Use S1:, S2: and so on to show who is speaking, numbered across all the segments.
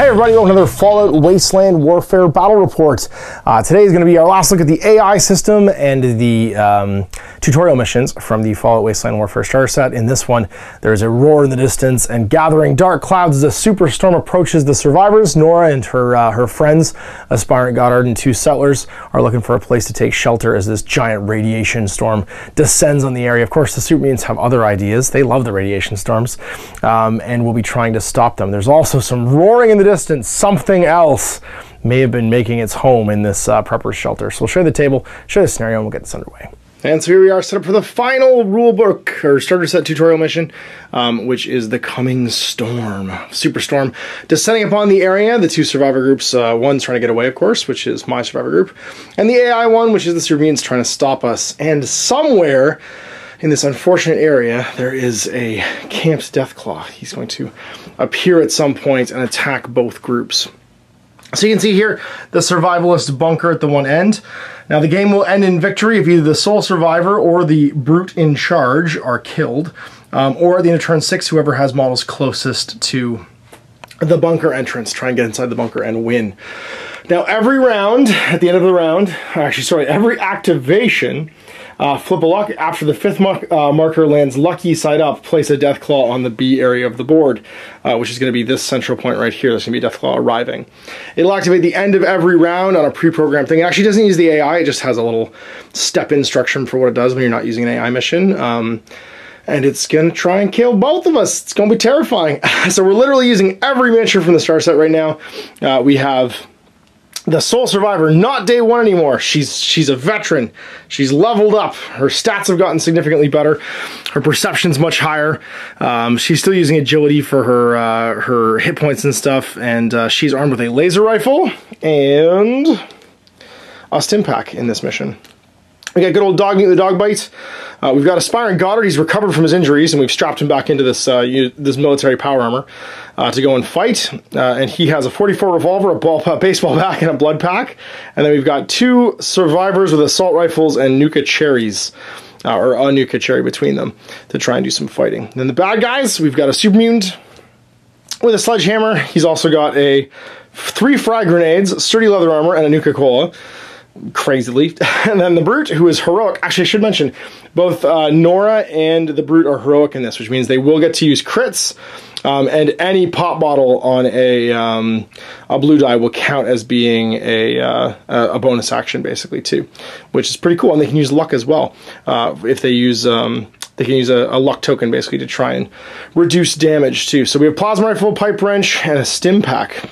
S1: Hey everybody, welcome to another Fallout Wasteland Warfare Battle Report. Today is going to be our last look at the AI system and the tutorial missions from the Fallout Wasteland Warfare starter set. In this one, there's a roar in the distance and gathering dark clouds as a superstorm approaches the survivors. Nora and her friends, Aspirant Goddard and two settlers, are looking for a place to take shelter as this giant radiation storm descends on the area. Of course, the super mutants have other ideas. They love the radiation storms and will be trying to stop them. There's also some roaring in the distance. Something else may have been making its home in this prepper's shelter. So we'll show you the table, show you the scenario, and we'll get this underway. And so here we are, set up for the final rulebook or starter set tutorial mission, which is the coming storm, superstorm, descending upon the area. The two survivor groups, one's trying to get away, of course, which is my survivor group, and the AI one, which is the super mutants trying to stop us. And somewhere in this unfortunate area, there is a camped Deathclaw. He's going to appear at some point and attack both groups. So you can see here the Survivalist Bunker at the one end. Now the game will end in victory if either the sole survivor or the brute in charge are killed, or at the end of turn 6, whoever has models closest to the bunker entrance, try and get inside the bunker and win. Now every round, at the end of the round, actually sorry, every activation, flip a luck. After the 5th marker lands lucky side up, place a Deathclaw on the B area of the board, which is going to be this central point right here. There's going to be a Deathclaw arriving. It'll activate the end of every round on a pre-programmed thing. It actually doesn't use the AI, it just has a little step instruction for what it does when you're not using an AI mission. And it's going to try and kill both of us. It's going to be terrifying. So we're literally using every miniature from the star set right now. We have the sole survivor, not day one anymore. She's a veteran. She's leveled up. Her stats have gotten significantly better. Her perception's much higher. She's still using agility for her hit points and stuff, and she's armed with a laser rifle and a stim pack in this mission. We got good old dog meat with a dog bite. We've got Aspirant Goddard. He's recovered from his injuries, and we've strapped him back into this this military power armor to go and fight. And he has a .44 revolver, a baseball bat, and a blood pack. And then we've got two survivors with assault rifles and Nuka cherries, or a Nuka cherry between them, to try and do some fighting. And then the bad guys, we've got a super mutant with a sledgehammer. He's also got 3 frag grenades, sturdy leather armor, and a Nuka Cola. Crazily. And then the brute, who is heroic. Actually, I should mention both Nora and the brute are heroic in this, which means they will get to use crits, and any pop bottle on a blue die will count as being a bonus action, basically, too, which is pretty cool. And they can use luck as well if they use they can use a luck token basically to try and reduce damage too. So we have plasma rifle, pipe wrench, and a stim pack.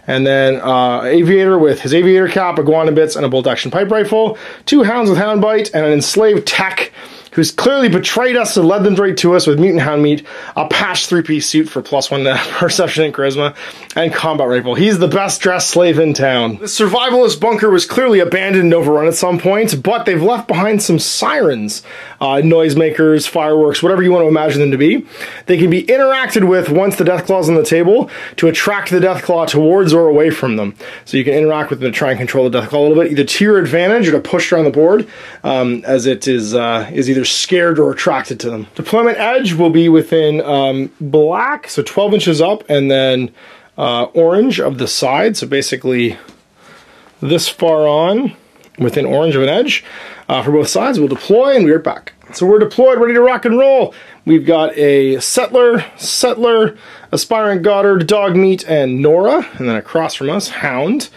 S1: And then Aviator with his aviator cap, iguana bits, and a bolt action pipe rifle. 2 hounds with hound bite, and an enslaved tech who's clearly betrayed us and led them right to us with mutant hound meat, a patch 3-piece suit for +1 perception and charisma, and combat rifle. He's the best dressed slave in town. The Survivalist Bunker was clearly abandoned and overrun at some point, but they've left behind some sirens, noisemakers, fireworks, whatever you want to imagine them to be. They can be interacted with once the Deathclaw's on the table to attract the Deathclaw towards or away from them. So you can interact with them to try and control the Deathclaw a little bit, either to your advantage or to push around the board, as it is either scared or attracted to them. Deployment edge will be within black, so 12 inches up, and then orange of the side, so basically this far on within orange of an edge for both sides. We'll deploy and we're back. So we're deployed, ready to rock and roll. We've got a settler, Aspirant Goddard, dog meat, and Nora, and then across from us, hound,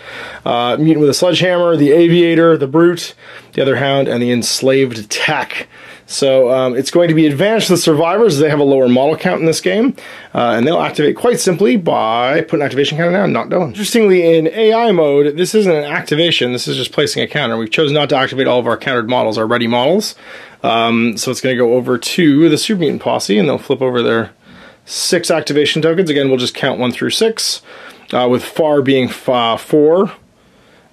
S1: mutant with a sledgehammer, the aviator, the brute, the other hound, and the enslaved tech. So it's going to be advantage to the survivors as they have a lower model count in this game, and they'll activate quite simply by putting an activation counter down and not going. Interestingly, in AI mode, this isn't an activation, this is just placing a counter. We've chosen not to activate all of our countered models, our ready models. So it's going to go over to the super mutant posse, and they'll flip over their 6 activation tokens. Again, we'll just count 1 through 6, with far being 4,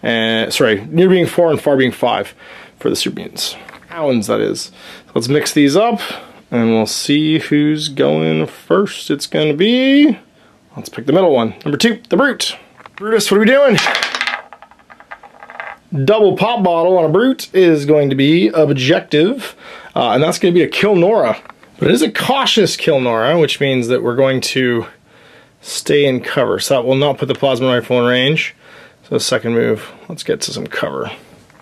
S1: and sorry, near being 4 and far being 5 for the super mutants. Hounds, that is. So let's mix these up, and we'll see who's going first. It's going to be, let's pick the middle one. Number 2, the brute. Brutus, what are we doing? Double pop bottle on a brute is going to be objective, and that's going to be to kill Nora. But it is a cautious kill Nora, which means that we're going to stay in cover. So that will not put the plasma rifle in range. So second move, let's get to some cover.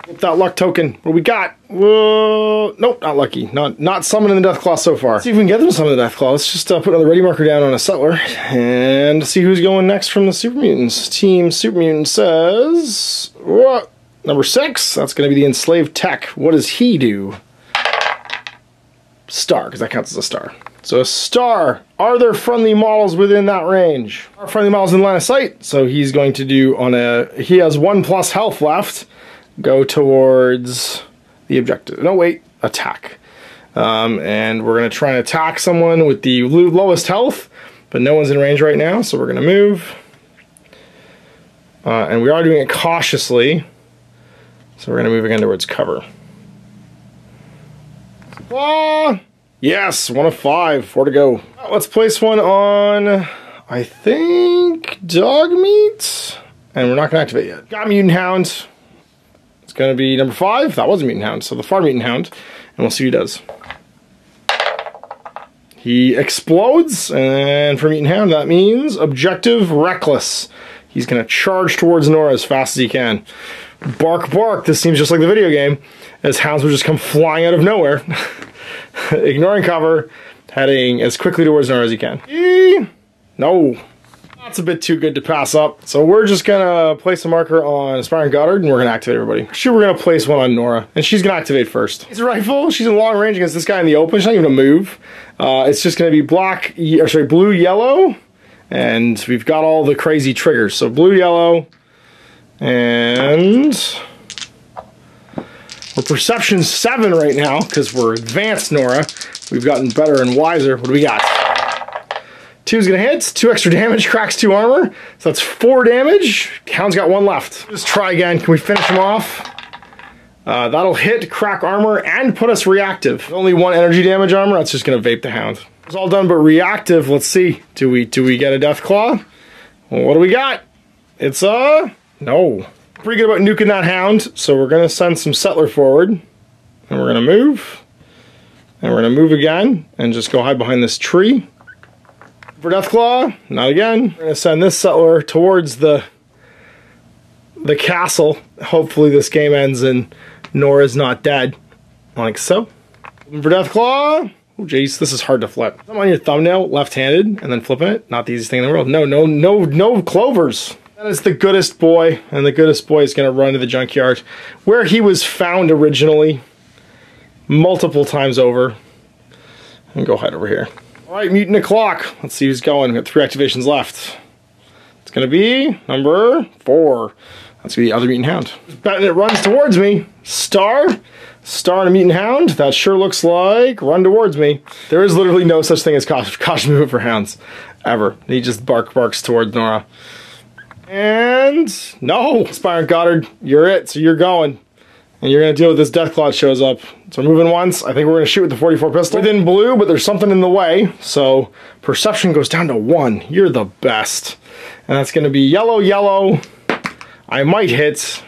S1: With that luck token, what do we got? Whoa, nope, not lucky. Not summoning the Deathclaw so far. Let's see if we can get them to summon the Deathclaw. Let's just put another ready marker down on a settler and see who's going next from the Super Mutants. Team Super Mutant says, what? Number 6, that's going to be the Enslaved Tech. What does he do? Star, because that counts as a star. So a star, are there friendly models within that range? Are friendly models in line of sight? So he's going to do he has 1+ health left. Go towards the objective. No, wait, attack. And we're going to try and attack someone with the lowest health, but no one's in range right now, so we're going to move. And we are doing it cautiously, so we're going to move again towards cover. Ah, yes, 1 of 5, 4 to go. Let's place one on, I think, dog meat, and we're not going to activate yet. Got Mutant Hound. It's going to be number 5. That was a Mutant Hound, so the Far Mutant Hound, and we'll see what he does. He explodes, and for Mutant Hound, that means objective reckless. He's going to charge towards Nora as fast as he can. Bark, bark. This seems just like the video game, as hounds will just come flying out of nowhere, ignoring cover, heading as quickly towards Nora as he can. No. That's a bit too good to pass up. So we're just gonna place a marker on Aspiring Goddard and we're gonna activate everybody. Actually, we're gonna place one on Nora and she's gonna activate first. It's a rifle. She's in long range against this guy in the open. She's not even gonna move. It's just gonna be blue, yellow, and we've got all the crazy triggers. So blue, yellow, and we're perception 7 right now because we're advanced Nora. We've gotten better and wiser. What do we got? 2's gonna hit, 2 extra damage, cracks 2 armor. So that's 4 damage. Hound's got 1 left. Let's try again. Can we finish him off? That'll hit, crack armor, and put us reactive. Only 1 energy damage armor. That's just gonna vape the Hound. It's all done but reactive. Let's see. Do we get a Deathclaw? Well, what do we got? It's no. Pretty good about nuking that Hound. So we're gonna send some settler forward, and we're gonna move, and we're gonna move again, and just go hide behind this tree. For Deathclaw, not again. We're gonna send this settler towards the castle. Hopefully this game ends and Nora's not dead. Like so. For Deathclaw. Oh jeez, this is hard to flip. I'm on your thumbnail, left-handed, and then flipping it. Not the easiest thing in the world. No clovers. That is the goodest boy, and the goodest boy is gonna run to the junkyard where he was found originally, multiple times over. And go hide over here. Alright, Mutant o'clock. Let's see who's going. We've got 3 activations left. It's gonna be number 4. That's gonna be the other Mutant Hound. Betting it runs towards me. Star and a Mutant Hound. That sure looks like run towards me. There is literally no such thing as caution movement for hounds. Ever. He just barks towards Nora. And no! Aspiring Goddard, you're it, so you're going. And you're going to deal with this Deathclaw that shows up. So moving once. I think we're going to shoot with the 44 pistol. Within blue, but there's something in the way. So perception goes down to 1. You're the best. And that's going to be yellow, yellow. I might hit.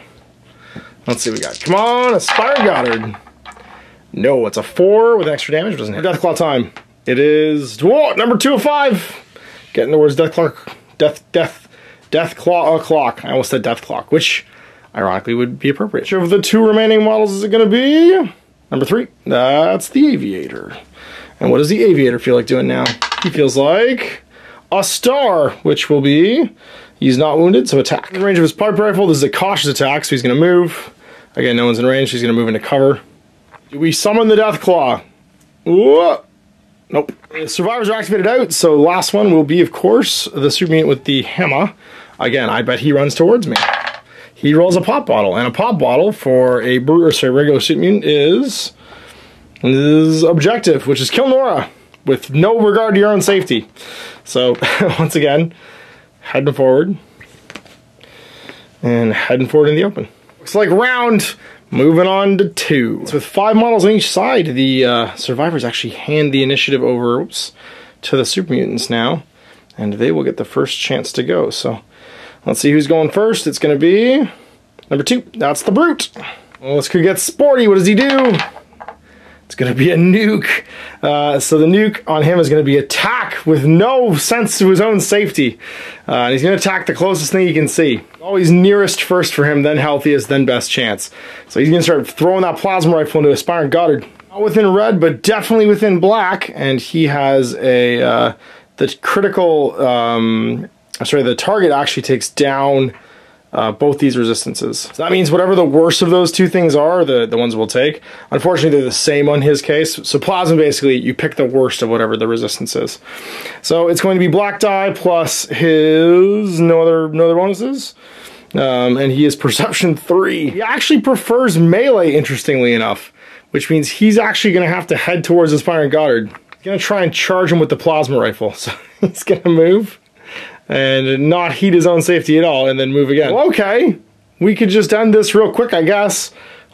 S1: Let's see what we got. Come on, Aspiring Goddard. No, it's a 4 with extra damage. It doesn't hit. Deathclaw time. It is number 2 of 5. Getting towards Deathclaw. Deathclaw o'clock. I almost said Death Clock, which ironically would be appropriate. Which of the 2 remaining models is it going to be? Number 3. That's the Aviator. And what does the Aviator feel like doing now? He feels like a star, which will be, he's not wounded, so attack. In the range of his pipe rifle, this is a cautious attack, so he's going to move. Again, no one's in range, he's going to move into cover. Do we summon the Deathclaw? Whoa. Nope. The survivors are activated out, so last one will be, of course, the super mutant with the hammer. Again, I bet he runs towards me. He rolls a pop bottle, and a pop bottle for a regular super mutant is objective, which is kill Nora with no regard to your own safety. So once again, heading forward and heading forward in the open. Looks like round. Moving on to 2. So with 5 models on each side, the survivors actually hand the initiative over to the super mutants now, and they will get the first chance to go. So let's see who's going first. It's going to be number 2. That's the Brute. Well, this could get sporty. What does he do? It's going to be a nuke. So the nuke on him is going to be attack with no sense to his own safety. And he's going to attack the closest thing he can see. Always nearest first for him, then healthiest, then best chance. So he's going to start throwing that plasma rifle into Aspirant Goddard. Not within red, but definitely within black. And he has a... the critical... the target actually takes down... both these resistances. So that means whatever the worst of those two things are, the ones we'll take. Unfortunately, they're the same on his case. So plasma, basically, you pick the worst of whatever the resistance is. So it's going to be black die plus his no other bonuses. And he is perception 3. He actually prefers melee, interestingly enough, which means he's actually going to have to head towards Aspirant Goddard. He's going to try and charge him with the plasma rifle. So he's going to move and not heed his own safety at all, and then move again. Well, okay, we could just end this real quick, I guess.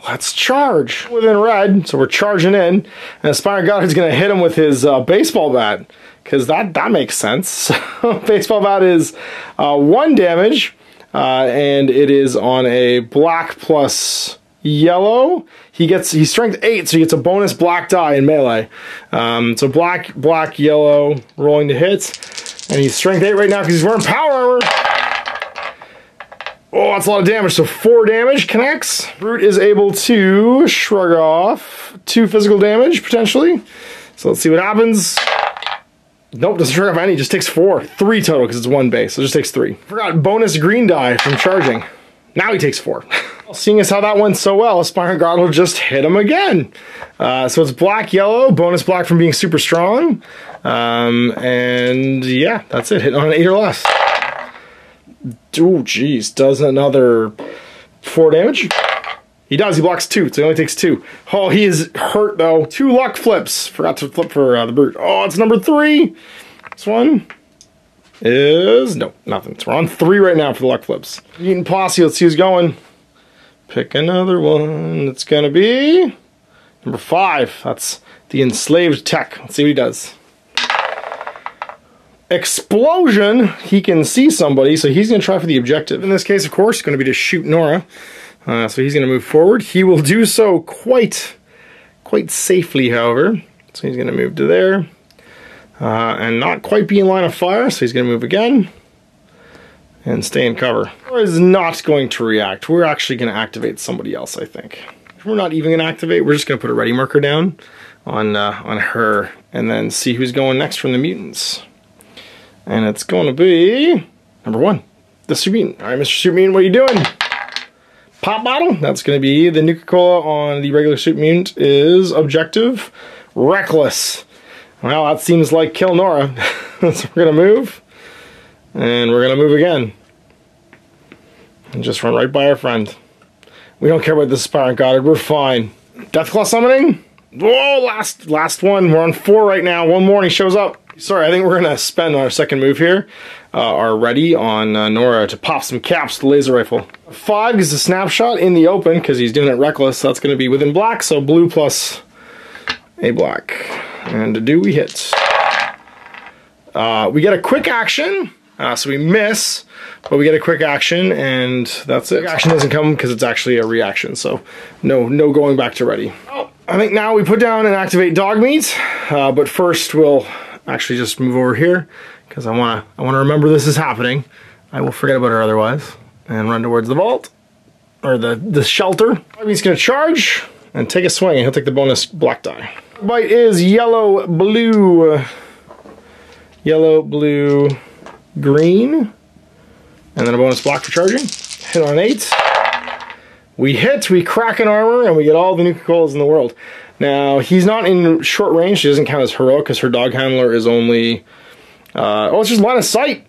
S1: Let's charge. Within red, so we're charging in, and Aspirant Goddard's gonna hit him with his baseball bat, because that makes sense. So baseball bat is 1 damage, and it is on a black plus yellow. He's strength 8, so he gets a bonus black die in melee. So black, yellow, rolling to hit. And he's strength 8 right now because he's wearing power armor. Oh, that's a lot of damage. So 4 damage connects. Brute is able to shrug off 2 physical damage, potentially. So let's see what happens. Nope, doesn't shrug off any. Just takes 4. 3 total because it's 1 base. So just takes 3. Forgot bonus green die from charging. Now he takes 4. Seeing as how that went so well, Aspirant Goddard will just hit him again. So it's black, yellow, bonus black from being super strong. And yeah, that's it. Hitting on an 8 or less. Oh, geez. Does another 4 damage? He does. He blocks 2, so he only takes 2. Oh, he is hurt, though. 2 luck flips. Forgot to flip for the brute. Oh, it's number 3. This one is... Nope, nothing. So we're on 3 right now for the luck flips. Mutant Posse. Let's see who's going. Pick another one. It's going to be number 5. That's the enslaved tech. Let's see what he does. Explosion. He can see somebody, so he's going to try for the objective. In this case, of course, it's going to be to shoot Nora. So he's going to move forward. He will do so quite safely, however. So he's going to move to there. And not quite be in line of fire, so he's going to move again. And stay in cover. Nora is not going to react. We're actually going to activate somebody else, I think. We're not even going to activate. We're just going to put a ready marker down on her. And then see who's going next from the mutants. And it's going to be number 1, the Super Mutant. All right, Mr. Super Mutant, what are you doing? Pop bottle. That's going to be the Nuka-Cola on the regular Super Mutant is objective reckless. Well, that seems like kill Nora. So we're going to move. And we're going to move again. And just run right by our friend. We don't care about this Aspirant Goddard. We're fine. Deathclaw summoning. Whoa, last one. We're on 4 right now. One more and he shows up. Sorry, I think we're going to spend our second move here, our ready on Nora to pop some caps with the laser rifle. 5 is a snapshot in the open because he's doing it reckless. So that's going to be within black, so blue plus a black. And do we hit? We get a quick action, so we miss, but we get a quick action, and that's it. Quick action doesn't come because it's actually a reaction, so no going back to ready. Oh, I think now we put down and activate dog meat, but first we'll actually just move over here because I want to remember this is happening. I will forget about her otherwise and run towards the vault or the shelter. He's going to charge and take a swing, and he'll take the bonus black die. Bite is yellow, blue, green, and then a bonus block for charging. Hit on 8. We hit, we crack an armor, and we get all the Nuka-Colas in the world. Now, he's not in short range. She doesn't count as heroic because her dog handler is only... oh, it's just line of sight.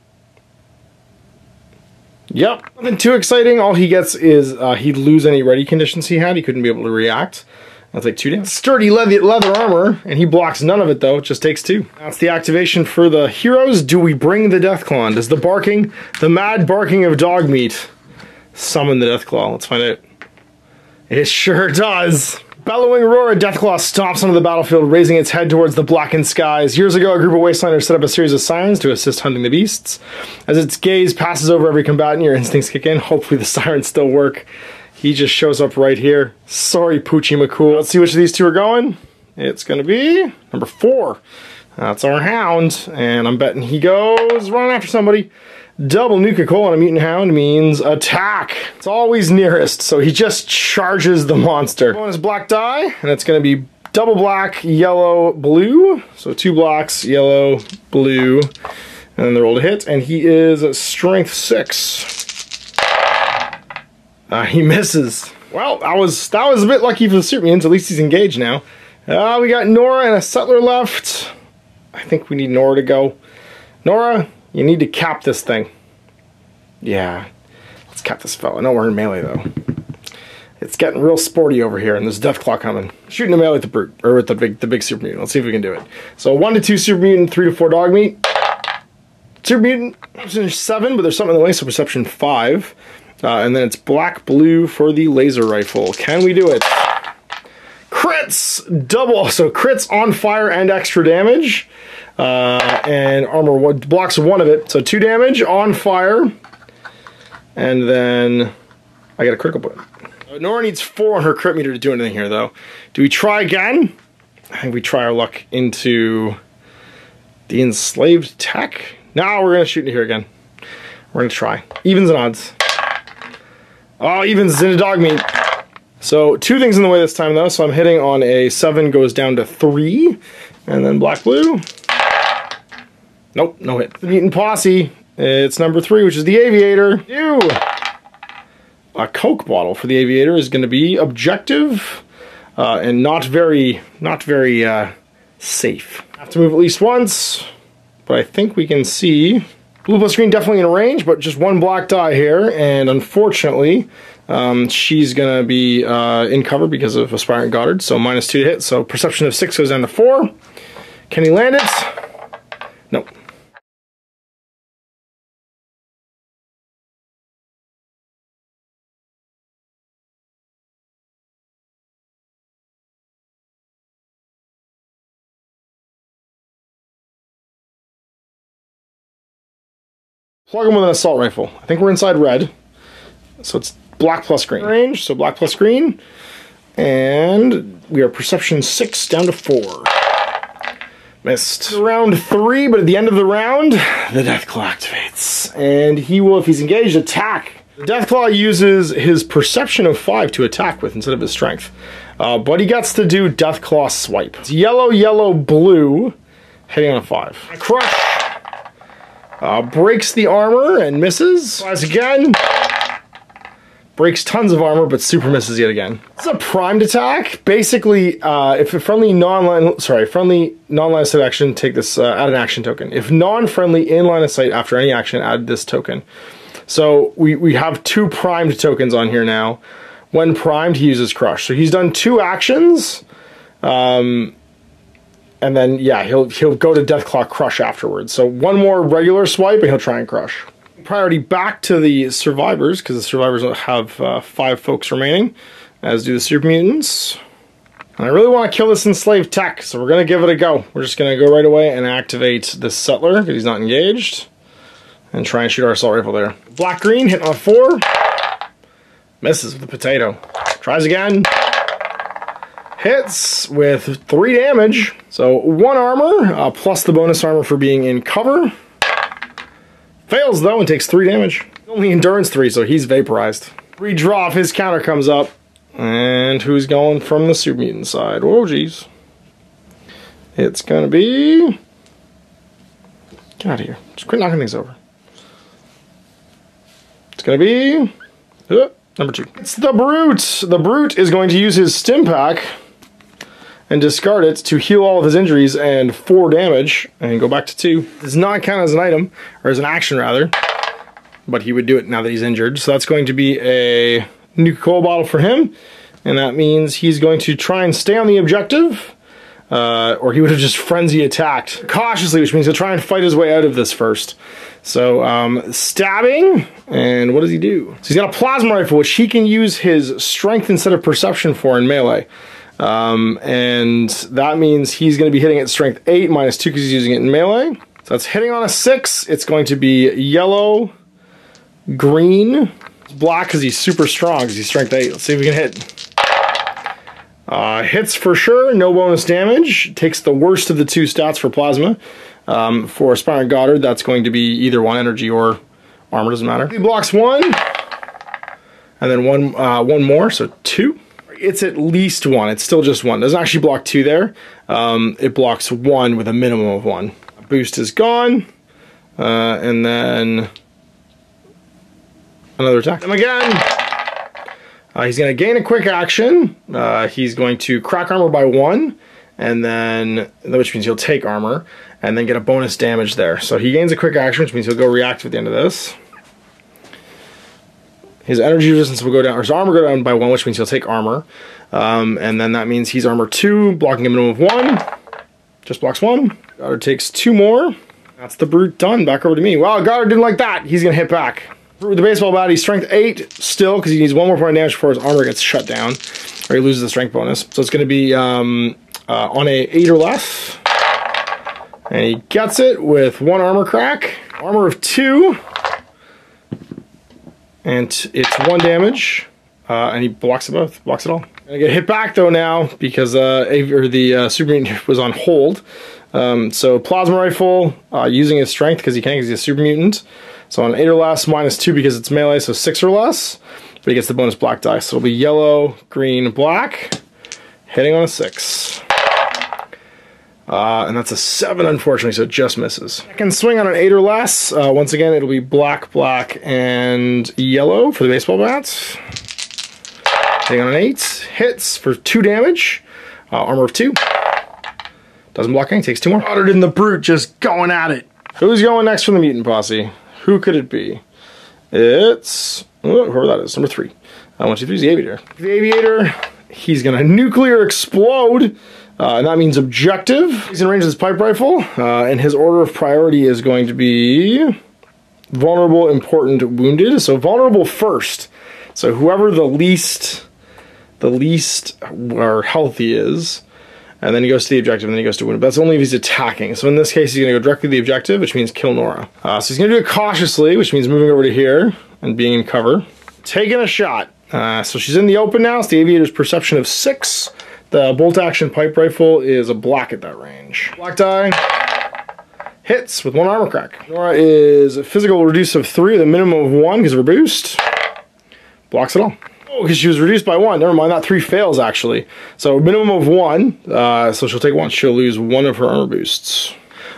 S1: Yep. Nothing too exciting. All he gets is he'd lose any ready conditions he had. He couldn't be able to react. That's like 2 damage. Sturdy leather armor, and he blocks none of it, though. It just takes 2. That's the activation for the heroes. Do we bring the Deathclaw? Does the mad barking of dog meat, summon the Deathclaw? Let's find out. It sure does. Bellowing roar, a Deathclaw stomps onto the battlefield, raising its head towards the blackened skies. Years ago, a group of Wastelanders set up a series of sirens to assist hunting the beasts. As its gaze passes over every combatant, your instincts kick in. Hopefully the sirens still work. He just shows up right here. Sorry, Poochie McCool. Let's see which of these two are going.
S2: It's going to be number 4. That's our hound, and I'm betting he goes running after somebody. Double Nuka-Cola on a mutant hound means attack. It's always nearest, so he just charges the monster. Bonus black die, and it's going to be double black, yellow, blue. So 2 blacks, yellow, blue, and then the roll to hit, and he is strength 6. He misses. Well, that was a bit lucky for the super mutants. At least he's engaged now. We got Nora and a settler left. I think we need Nora to go. Nora, you need to cap this thing. Yeah, let's cap this fella. No, we're in melee though. It's getting real sporty over here, and there's Deathclaw coming. Shooting a melee with the brute, or with the big super mutant. Let's see if we can do it. So 1 to 2 super mutant, 3 to 4 dog meat. Super mutant, perception 7, but there's something in the way, so perception 5. And then it's black blue for the laser rifle. Can we do it? Crits! Double, so crits on fire and extra damage. And armor blocks 1 of it, so 2 damage on fire. And then I get a critical point. Nora needs 4 on her crit meter to do anything here, though. Do we try again? I think we try our luck into the enslaved tech. Now we're going to shoot into here again. We're going to try. Evens and odds. Oh, evens into dog meat. So 2 things in the way this time, though. So I'm hitting on a 7, goes down to 3. And then black blue. Nope, no hit. The mutant posse. It's number 3, which is the aviator. Ew! A Coke bottle for the aviator is going to be objective and not very safe. Have to move at least once, but I think we can see. Blue plus green definitely in range, but just 1 black die here, and unfortunately, she's going to be in cover because of Aspirant Goddard, so -2 to hit, so perception of 6 goes down to 4. Can he land it? Nope. Plug him with an assault rifle. I think we're inside red. So it's black plus green. Range, so black plus green. And we are perception 6 down to 4. Missed. Round 3, but at the end of the round, the Deathclaw activates. And he will, if he's engaged, attack. The Deathclaw uses his perception of 5 to attack with instead of his strength. But he gets to do Deathclaw swipe. It's yellow, yellow, blue, hitting on a 5. Crush. Breaks the armor and misses. Tries again. Breaks tons of armor, but super misses yet again. This is a primed attack. Basically, if a friendly non-line of sight action, take this, add an action token. If non-friendly in line of sight after any action, add this token. So we have 2 primed tokens on here now. When primed, he uses Crush. So he's done 2 actions. And then, yeah, he'll go to Deathclaw Crush afterwards. So 1 more regular swipe, and he'll try and crush. Priority back to the survivors, because the survivors have 5 folks remaining, as do the super mutants. And I really want to kill this enslaved tech, so we're going to give it a go. We're just going to go right away and activate this settler, because he's not engaged, and try and shoot our assault rifle there. Black-green, hit on 4. Misses with the potato. Tries again. Hits with 3 damage. So 1 armor, plus the bonus armor for being in cover. Fails though and takes 3 damage. Only endurance 3, so he's vaporized. Redraw if his counter comes up. And who's going from the super mutant side? Oh geez. It's gonna be... Get out of here. Just quit knocking things over. It's gonna be... number 2. It's the Brute! The Brute is going to use his stim pack and discard it to heal all of his injuries and 4 damage, and go back to 2. Does not count as an item, or as an action rather, but he would do it now that he's injured. So that's going to be a Nuka-Cola bottle for him, and that means he's going to try and stay on the objective, or he would have just frenzy attacked cautiously, which means he'll try and fight his way out of this first. So, stabbing, and what does he do? So he's got a plasma rifle, which he can use his strength instead of perception for in melee. And that means he's going to be hitting at strength 8 minus 2 because he's using it in melee. So that's hitting on a 6. It's going to be yellow, green, black because he's super strong because he's strength 8. Let's see if we can hit. Hits for sure, no bonus damage. Takes the worst of the two stats for plasma. For Aspirant Goddard, that's going to be either one energy or armor, doesn't matter. He blocks one, and then one more, so two. It's at least one, it's still just one. It doesn't actually block two there. It blocks one with a minimum of one. Boost is gone, and then another attack. Him again. He's going to gain a quick action. He's going to crack armor by one, and then, which means he'll take armor, and then get a bonus damage there. So he gains a quick action, which means he'll go reactive at the end of this. His energy resistance will go down, or his armor go down by one, which means he'll take armor. And then that means he's armor 2, blocking a minimum of 1. Just blocks 1. Goddard takes 2 more. That's the brute done. Back over to me. Wow, Goddard didn't like that. He's going to hit back. With the baseball bat, he's strength 8 still, because he needs 1 more point of damage before his armor gets shut down, or he loses the strength bonus. So it's going to be on a 8 or less. And he gets it with 1 armor crack. Armor of 2. And it's 1 damage. And he blocks it both. Blocks it all. Gonna get hit back though now, because the super mutant was on hold. So plasma rifle, using his strength, because he can't, because he's a super mutant. So on 8 or less, -2 because it's melee, so 6 or less. But he gets the bonus black dice. So it'll be yellow, green, black. Hitting on a 6. And that's a 7, unfortunately, so it just misses. Second swing on an 8 or less. Once again, it'll be black, black, and yellow for the baseball bats. Hitting on an 8. Hits for 2 damage. Armor of 2. Doesn't block any, takes 2 more. Goddard and the brute just going at it. Who's going next from the mutant posse? Who could it be? It's, whoever that is, number 3. 1, 2, 3 is the aviator. The aviator, he's gonna nuclear explode. And that means objective. He's in range of his pipe rifle, and his order of priority is going to be vulnerable, important, wounded. So vulnerable first. So whoever the least or healthy is, and then he goes to the objective, and then he goes to wounded. But that's only if he's attacking. So in this case, he's going to go directly to the objective, which means kill Nora. So he's going to do it cautiously, which means moving over to here and being in cover. Taking a shot. So she's in the open now. So the aviator's perception of 6. The bolt action pipe rifle is a black at that range. Black die. Hits with 1 armor crack. Nora is a physical reduce of 3 with a minimum of 1 because of her boost. Blocks it all. Oh, because she was reduced by 1. Never mind, that 3 fails actually. So minimum of 1. So she'll take 1. She'll lose 1 of her armor boosts.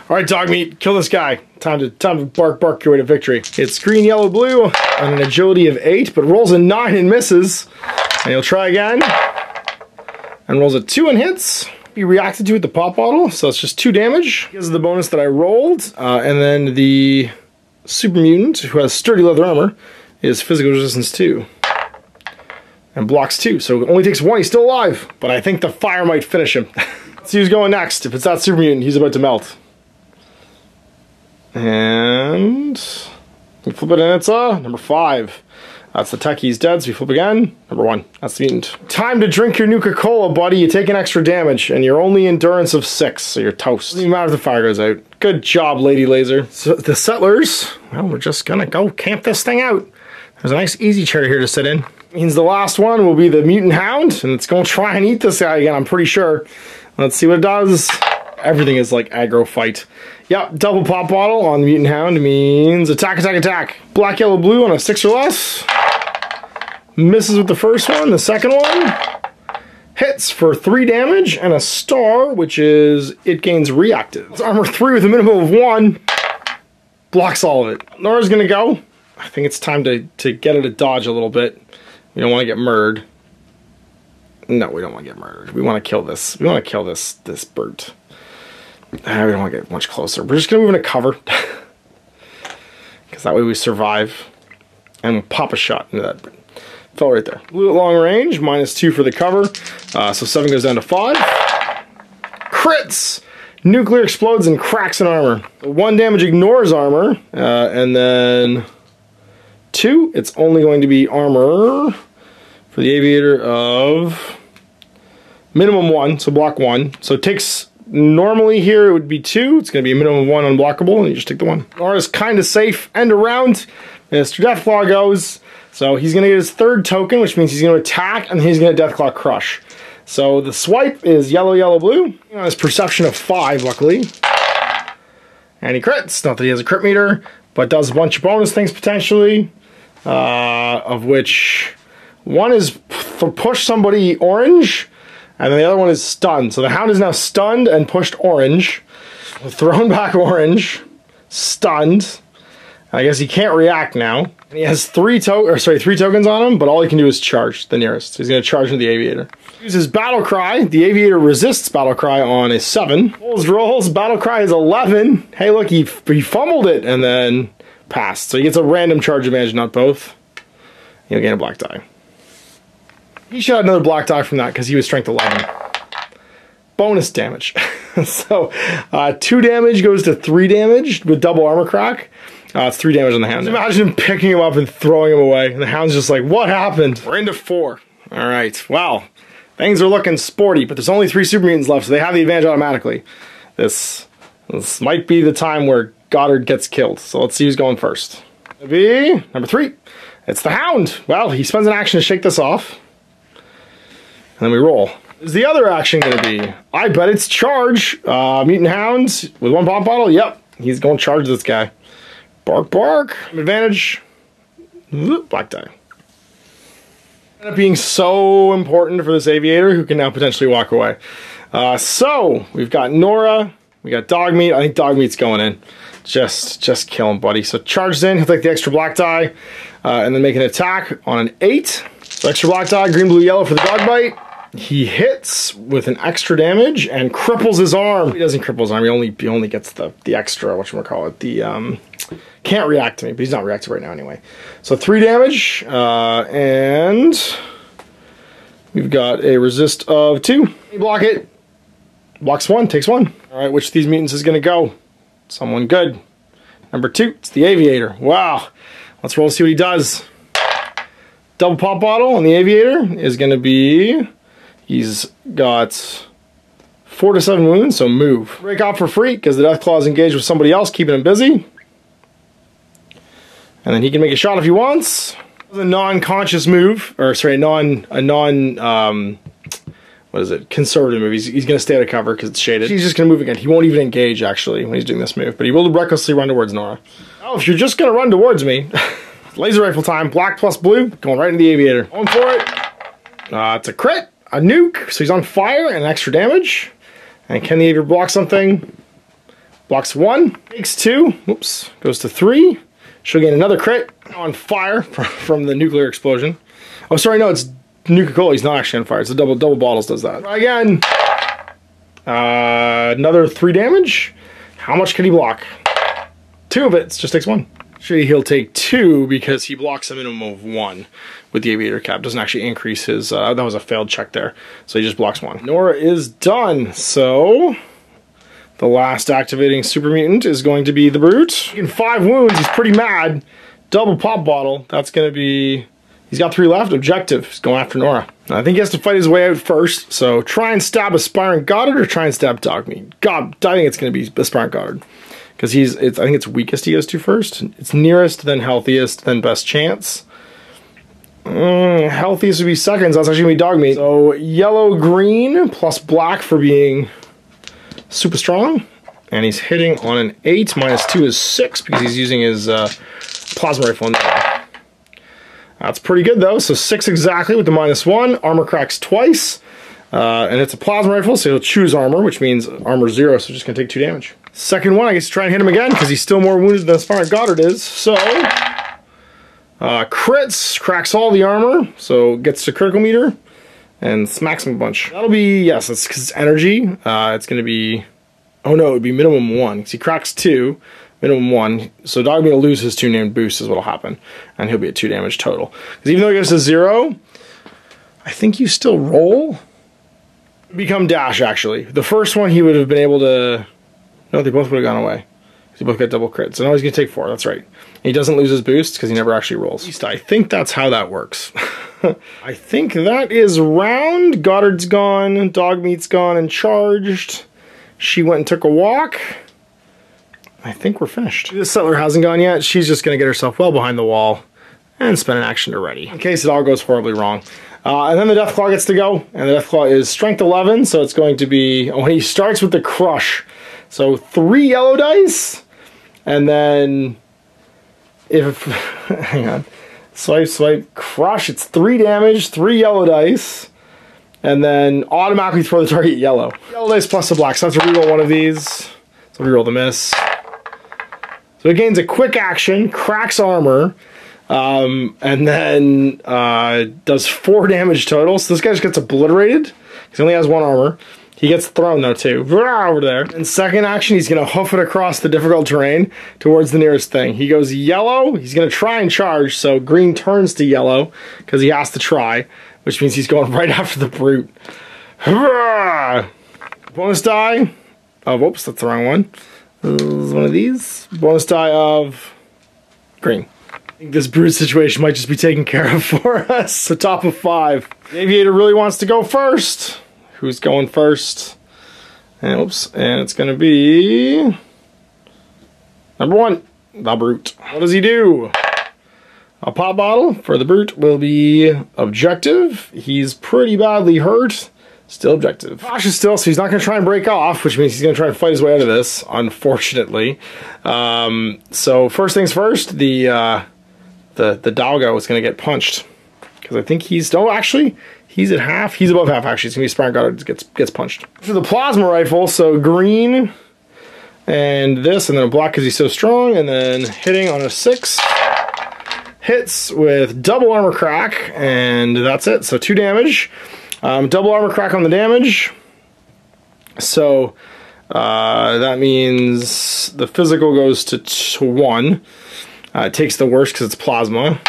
S2: All right, dog meat, kill this guy. Time to bark your way to victory. It's green, yellow, blue on an agility of 8, but rolls a 9 and misses. And he'll try again. And rolls a 2 and hits. He reacted to it with the pop bottle, so it's just 2 damage. Because of the bonus that I rolled, and then the super mutant, who has sturdy leather armor, is physical resistance 2. And blocks 2, so it only takes 1, he's still alive. But I think the fire might finish him. Let's see who's going next. If it's that super mutant, he's about to melt. And we flip it and it's number 5. That's the tech, he's dead, so we flip again. Number 1, that's the mutant. Time to drink your Nuka-Cola, buddy. You take an extra damage, and you're only endurance of 6, so you're toast. Doesn't even matter if the fire goes out. Good job, Lady Laser. So the settlers, well, we're just gonna go camp this thing out. There's a nice easy chair here to sit in. Means the last one will be the mutant hound, and it's gonna try and eat this guy again, I'm pretty sure. Let's see what it does. Everything is like aggro fight. Yep, double pop bottle on the mutant hound means attack, attack, attack. Black, yellow, blue on a 6 or less. Misses with the first one. The second one hits for 3 damage and a star, which is it gains reactive. It's armor 3 with a minimum of 1. Blocks all of it. Nora's gonna go. I think it's time to get it to dodge a little bit. We don't want to get murdered. No, we don't want to get murdered. We want to kill this. We want to kill this bird. We don't want to get much closer. We're just gonna move into cover. Because that way we survive. And we'll pop a shot into that bird. Fell right there. Blue at long range, -2 for the cover. So 7 goes down to 5. Crits! Nuclear explodes and cracks an armor. 1 damage ignores armor. And then 2, it's only going to be armor for the aviator of minimum 1, so block 1. So it takes, normally here it would be 2. It's going to be a minimum of 1 unblockable, and you just take the 1. Nora's kind of safe. End around. Mr. Deathclaw goes. So he's going to get his 3rd token, which means he's going to attack, and he's going to Deathclaw Crush. So the swipe is yellow, yellow, blue. He has perception of 5, luckily. And he crits. Not that he has a crit meter, but does a bunch of bonus things potentially. Of which one is for push somebody orange, and then the other one is stunned. So the hound is now stunned and pushed orange. Thrown back orange. Stunned. I guess he can't react now. And he has 3 tokens on him, but all he can do is charge the nearest. He's going to charge into the aviator. Uses battle cry. The aviator resists battle cry on a 7. Rolls. Battle cry is 11. Hey, look, he fumbled it and then passed. So he gets a random charge advantage, not both. He'll gain a black die. He should have another black die from that because he was strength 11. Bonus damage. So 2 damage goes to 3 damage with double armor crack. It's 3 damage on the hound. Imagine him picking him up and throwing him away. And the hound's just like, what happened? We're into 4. Alright, well, things are looking sporty, but there's only 3 super mutants left, so they have the advantage automatically. This might be the time where Goddard gets killed. So let's see who's going first. It'll be number 3. It's the hound. Well, he spends an action to shake this off. And then we roll. Is the other action going to be? I bet it's charge. Mutant hounds with 1 pop bottle. Yep, he's going to charge this guy. Bark, bark. Advantage. Black die. Ended up being so important for this aviator who can now potentially walk away. So we've got Nora. We got Dogmeat. I think Dogmeat's going in. Just kill him, buddy. So charges in. He'll take the extra black die and then make an attack on an 8. So extra black die, green, blue, yellow for the dog bite. He hits with an extra damage and cripples his arm. He doesn't cripple his arm. He only gets the extra, whatchamacallit, the can't react to me, but he's not reactive right now anyway. So 3 damage, and we've got a resist of 2. You block it. Blocks 1, takes 1. All right, which of these mutants is going to go? Someone good. Number 2, it's the aviator. Wow. Let's roll and see what he does. Double pop bottle on the aviator is going to be, he's got 4 to 7 wounds, so move. Break off for free because the Death Claw is engaged with somebody else, keeping him busy. And then he can make a shot if he wants. A non-conscious move, or sorry, conservative move. He's going to stay out of cover because it's shaded. He's just going to move again. He won't even engage, actually, when he's doing this move. But he will recklessly run towards Nora. Oh, if you're just going to run towards me, laser rifle time, black plus blue, going right into the aviator. Going for it. It's a crit, a nuke, so he's on fire and extra damage. And can the aviator block something? Blocks 1, takes 2, oops, goes to 3. She'll gain another crit on fire from the nuclear explosion. Oh, sorry, no, it's Nuka-Cola. He's not actually on fire. It's the double bottles does that. Try again. Another 3 damage. How much can he block? 2 of it. It just takes 1. Actually, he'll take 2 because he blocks a minimum of 1 with the aviator cap. Doesn't actually increase his... that was a failed check there. So he just blocks 1. Nora is done. So... the last activating super mutant is going to be the Brute. In 5 wounds, he's pretty mad. Double pop bottle. That's going to be... he's got 3 left. Objective. He's going after Nora. I think he has to fight his way out first. So try and stab Aspirant Goddard or try and stab Dogmeat. God, I think it's going to be Aspirant Goddard. Because I think it's weakest he goes to first. It's nearest, then healthiest, then best chance. Healthiest would be seconds. That's actually going to be Dogmeat. So yellow, green, plus black for being... super strong, and he's hitting on an 8. Minus 2 is 6 because he's using his plasma rifle in there. That's pretty good though, so 6 exactly with the -1. Armor cracks twice, and it's a plasma rifle, so he'll choose armor, which means armor 0, so just gonna take 2 damage. Second one, I guess try and hit him again because he's still more wounded than Aspirant Goddard is, so crits, cracks all the armor, so gets to critical meter. And smacks him a bunch. That'll be, yes, that's because it's energy. It's going to be, oh no, it would be minimum 1. Because he cracks 2, minimum 1. So Dogmeat will lose his 2 named boosts is what will happen. And he'll be at 2 damage total. Because even though he goes to 0, I think you still roll. Become dash, actually. The first one he would have been able to, no, they both would have gone away. They both got double crits. So now he's going to take 4, that's right. And he doesn't lose his boost because he never actually rolls. At least I think that's how that works. I think that is round. Goddard's gone, Dogmeat's gone and charged. She went and took a walk. I think we're finished. The settler hasn't gone yet. She's just going to get herself well behind the wall and spend an action to ready. In case it all goes horribly wrong. And then the Deathclaw gets to go, and the Deathclaw is strength 11, so it's going to be, when he starts with the crush, so 3 yellow dice, and then if, hang on, swipe, crush, it's 3 damage, 3 yellow dice, and then automatically throw the target yellow. Yellow dice plus the black, so I have to reroll one of these, so reroll the miss. So it gains a quick action, cracks armor, and then does 4 damage total. So this guy just gets obliterated, because he only has 1 armor. He gets thrown though too, over there. And second action, he's gonna hoof it across the difficult terrain towards the nearest thing. He goes yellow, he's gonna try and charge, so green turns to yellow, because he has to try, which means he's going right after the brute. Bonus die of, oops, that's the wrong one. One of these. Bonus die of green. I think this brute situation might just be taken care of for us. So top of 5. The aviator really wants to go first. Who's going first? And oops, and it's gonna be number 1, the brute. What does he do? A pop bottle for the brute will be objective. He's pretty badly hurt. Still objective. Cautious still, so he's not gonna try and break off, which means he's gonna try and fight his way out of this, unfortunately. So first things first, the doggo is gonna get punched. Because I think he's, oh actually, he's at half. He's above half, actually. It's going to be Spark Guard gets punched. For the plasma rifle, so green and this, and then a black because he's so strong, and then hitting on a 6. Hits with double armor crack, and that's it. So 2 damage. Double armor crack on the damage. So that means the physical goes to 1. It takes the worst because it's plasma.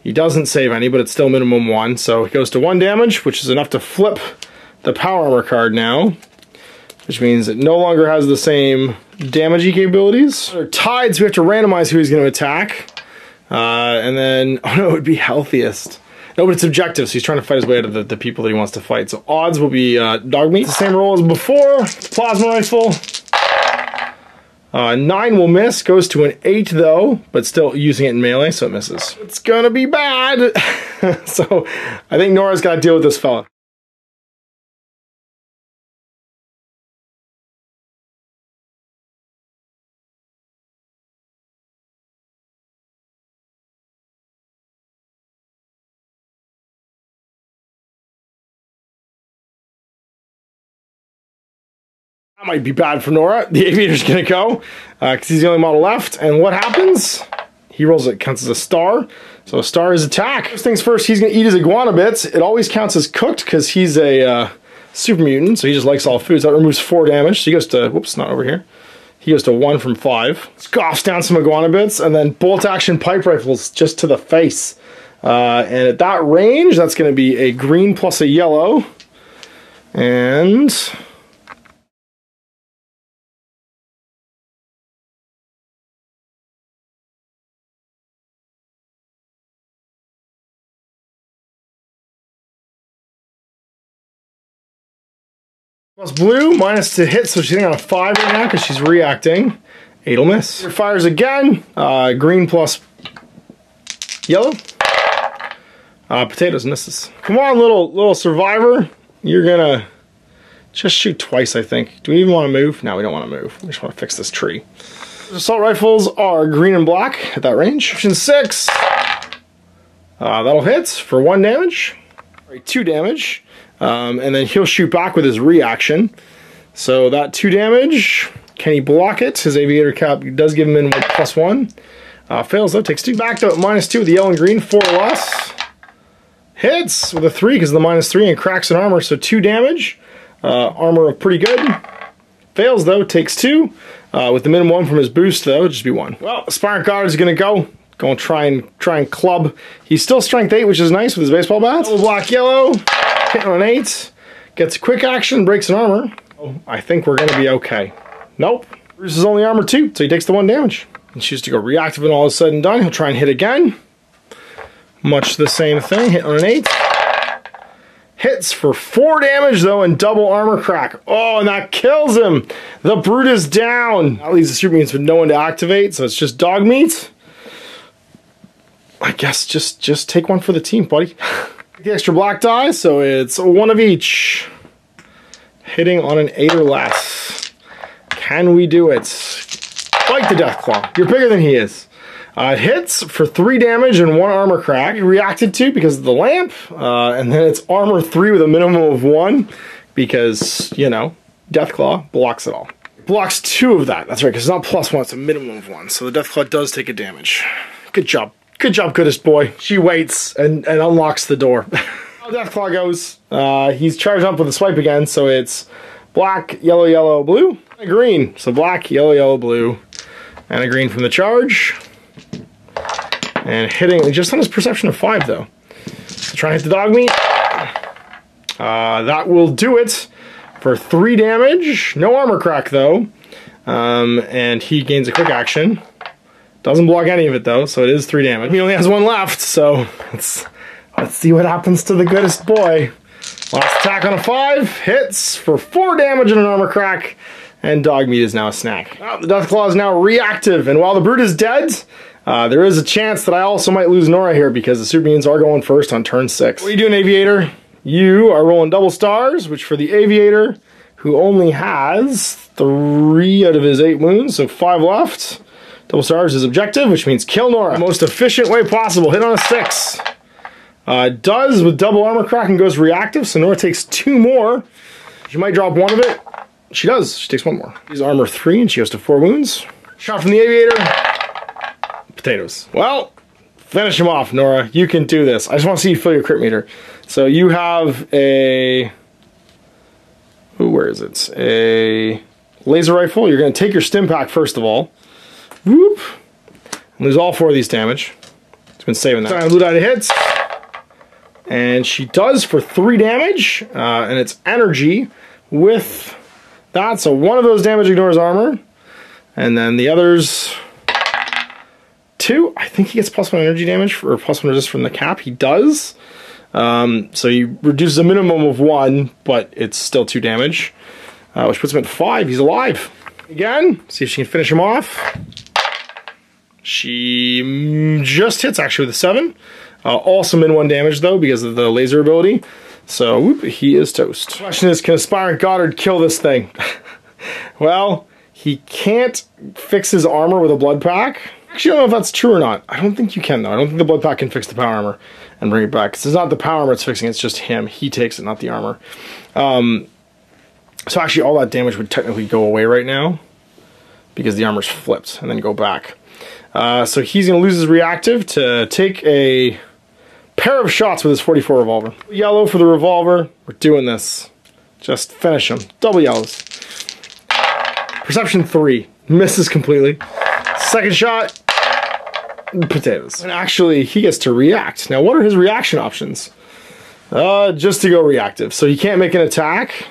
S2: He doesn't save any, but it's still minimum 1, so it goes to 1 damage, which is enough to flip the power armor card now, which means it no longer has the same damagey capabilities. They're tied, so we have to randomize who he's going to attack, and then, oh no, it would be healthiest. No, but it's objective, so he's trying to fight his way out of the people that he wants to fight. So odds will be dog meat. The same roll as before, plasma rifle. 9 will miss, goes to an 8 though, but still using it in melee, so it misses. It's gonna be bad! So, I think Nora's gotta deal with this fella. That might be bad for Nora. The aviator's gonna go, because he's the only model left. And what happens? He rolls it, counts as a star. So a star is attack. First things first, he's gonna eat his iguana bits. It always counts as cooked, because he's a super mutant, so he just likes all foods. That removes 4 damage, so he goes to, whoops, not over here. He goes to 1 from 5. Scoffs down some iguana bits, and then bolt action pipe rifles just to the face. And at that range, that's gonna be a green plus a yellow. And plus blue, minus to hit, so she's hitting on a 5 right now because she's reacting. 8 will miss. Fires again. Green plus yellow. Potatoes misses. Come on, little survivor. You're gonna just shoot twice, I think. Do we even want to move? No, we don't want to move. We just want to fix this tree. Assault rifles are green and black at that range. Option 6. That'll hit for 1 damage. Right, 2 damage. And then he'll shoot back with his reaction. So that 2 damage, can he block it? His aviator cap does give him in with +1. Fails though, takes 2. Back to -2 with the yellow and green, 4 or less. Hits with a 3 because of the -3 and cracks an armor, so 2 damage. Armor pretty good. Fails though, takes 2. With the minimum 1 from his boost though, it'll just be 1. Well, Spark Guard is gonna go. Gonna try and club. He's still strength 8, which is nice with his baseball bat. Double black yellow. Hitting on an 8, gets quick action, breaks an armor. Oh, I think we're gonna be okay. Nope. Bruce is only armor 2, so he takes the 1 damage. And chooses to go reactive and all is said and done. He'll try and hit again. Much the same thing, hitting on an 8. Hits for 4 damage though and double armor crack. Oh, and that kills him. The brute is down. That leaves the super mutants with no one to activate, so it's just dog meat. I guess just take one for the team, buddy. The extra black die, so it's one of each. Hitting on an 8 or less. Can we do it? Like the Deathclaw. You're bigger than he is. It hits for 3 damage and 1 armor crack. He reacted to because of the lamp. And then it's armor 3 with a minimum of 1 because, you know, Deathclaw blocks it all. Blocks 2 of that. That's right, because it's not +1, it's a minimum of 1. So the Deathclaw does take a damage. Good job. Good job, goodest boy. She waits and unlocks the door. How Deathclaw goes. He's charged up with a swipe again, so it's black, yellow, yellow, blue, and a green. So black, yellow, yellow, blue, and a green from the charge. And hitting just on his perception of 5, though. So try and hit the dog meat. That will do it for 3 damage. No armor crack, though. And he gains a quick action. Doesn't block any of it, though, so it is 3 damage. He only has 1 left, so let's see what happens to the goodest boy. Last attack on a 5, hits for 4 damage and an armor crack, and dog meat is now a snack. Oh, the Deathclaw is now reactive, and while the brute is dead, there is a chance that I also might lose Nora here because the super mutants are going first on turn 6. What are you doing, Aviator? You are rolling double stars, which for the Aviator, who only has 3 out of his 8 wounds, so 5 left. Double stars is objective, which means kill Nora. The most efficient way possible. Hit on a 6. Does with double armor crack and goes reactive, so Nora takes 2 more. She might drop 1 of it. She does. She takes 1 more. She's armor 3 and she goes to 4 wounds. Shot from the Aviator. Potatoes. Well, finish him off, Nora. You can do this. I just want to see you fill your crit meter. So you have a... Ooh, where is it? A laser rifle. You're going to take your stim pack first of all. Whoop. And lose all 4 of these damage. It's been saving that. Blue die to hits. And she does for 3 damage. And it's energy with that. So 1 of those damage ignores armor. And then the others... 2. I think he gets +1 energy damage or +1 resist from the cap. He does. So he reduces a minimum of 1, but it's still 2 damage. Which puts him at 5. He's alive. Again, see if she can finish him off. She just hits actually with a 7. Also min 1 damage though because of the laser ability. So whoop, he is toast. The question is, can Aspirant Goddard kill this thing? Well, he can't fix his armor with a blood pack. Actually, I don't know if that's true or not. I don't think you can though. I don't think the blood pack can fix the power armor and bring it back. Because it's not the power armor it's fixing, it's just him. He takes it, not the armor. So actually all that damage would technically go away right now because the armor's flipped and then go back. So he's going to lose his reactive to take a pair of shots with his 44 revolver. Yellow for the revolver. We're doing this. Just finish him. Double yellows. Perception 3. Misses completely. Second shot. Potatoes. And actually, he gets to react. Now, what are his reaction options? Just to go reactive. So he can't make an attack.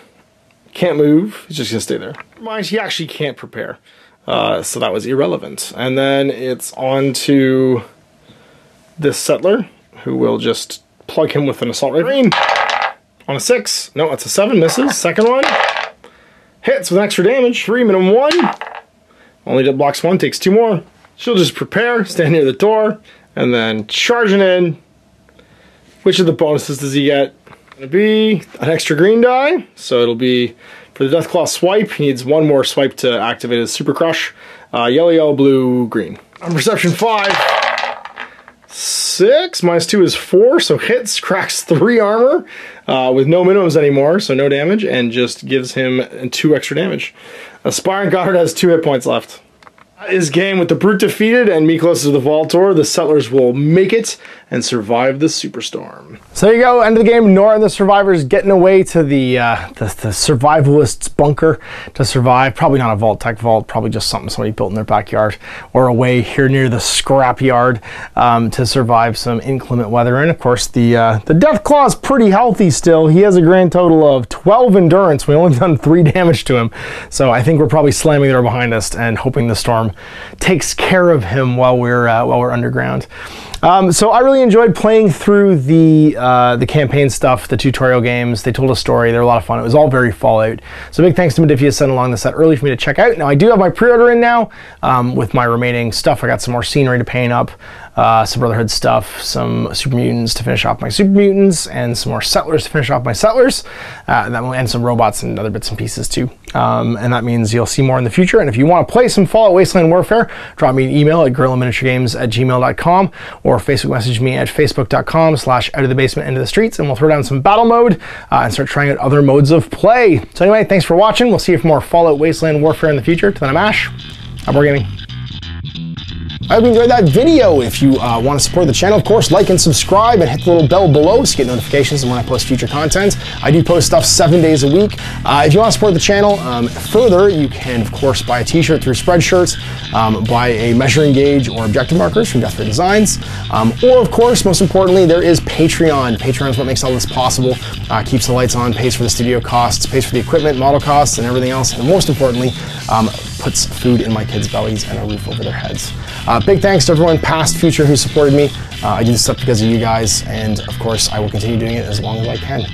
S2: Can't move. He's just going to stay there. Mind, he actually can't prepare. So that was irrelevant. And then it's on to this settler, who will just plug him with an assault rifle. Green on a 6. No, that's a 7. Misses. Second one. Hits with extra damage. 3, minimum 1. Only blocks 1, takes 2 more. She'll just prepare, stand near the door, and then charging in. Which of the bonuses does he get? Gonna be an extra green die. So it'll be for the Deathclaw swipe. He needs 1 more swipe to activate his Super Crush. Yellow, yellow, blue, green. On perception 5. 6 minus 2 is 4, so hits, cracks 3 armor with no minimums anymore, so no damage, and just gives him 2 extra damage. Aspirant Goddard has 2 hit points left. That is game. With the brute defeated and me close to the Voltor, the settlers will make it and survive the superstorm. So there you go, end of the game. Nora and the survivors getting away to the survivalist's bunker to survive. Probably not a vault tech vault, probably just something somebody built in their backyard or away here near the scrap yard to survive some inclement weather. And of course, the Deathclaw is pretty healthy still. He has a grand total of 12 endurance. We only done 3 damage to him, so I think we're probably slamming the door behind us and hoping the storm takes care of him while we're underground. So I really enjoyed playing through the campaign stuff, the tutorial games. They told a story. They were a lot of fun. It was all very Fallout. So big thanks to Modiphius sent along the set early for me to check out. Now I do have my pre-order in now with my remaining stuff. I got some more scenery to paint up.
S1: some Brotherhood stuff, some Super Mutants to finish off my Super Mutants, and some more Settlers to finish off my Settlers, and some robots and other bits and pieces too. And that means you'll see more in the future. And if you want to play some Fallout Wasteland Warfare, drop me an email at guerrillaminiaturegames@gmail.com, or Facebook message me at facebook.com/outofthebasement into the streets, and we'll throw down some battle mode and start trying out other modes of play. So anyway, thanks for watching. We'll see you for more Fallout Wasteland Warfare in the future. Till then, I'm Ash. I'm Wargaming. I hope you enjoyed that video. If you want to support the channel, of course, like and subscribe and hit the little bell below so you get notifications when I post future content. I do post stuff 7 days a week. If you want to support the channel further, you can, of course, buy a t-shirt through Spreadshirts, buy a measuring gauge or objective markers from Death Ray Designs, or, of course, most importantly, there is Patreon. Patreon is what makes all this possible, keeps the lights on, pays for the studio costs, pays for the equipment, model costs, and everything else, and most importantly, puts food in my kids' bellies and a roof over their heads. Big thanks to everyone, past, future, who supported me. I do this stuff because of you guys, and of course, I will continue doing it as long as I can.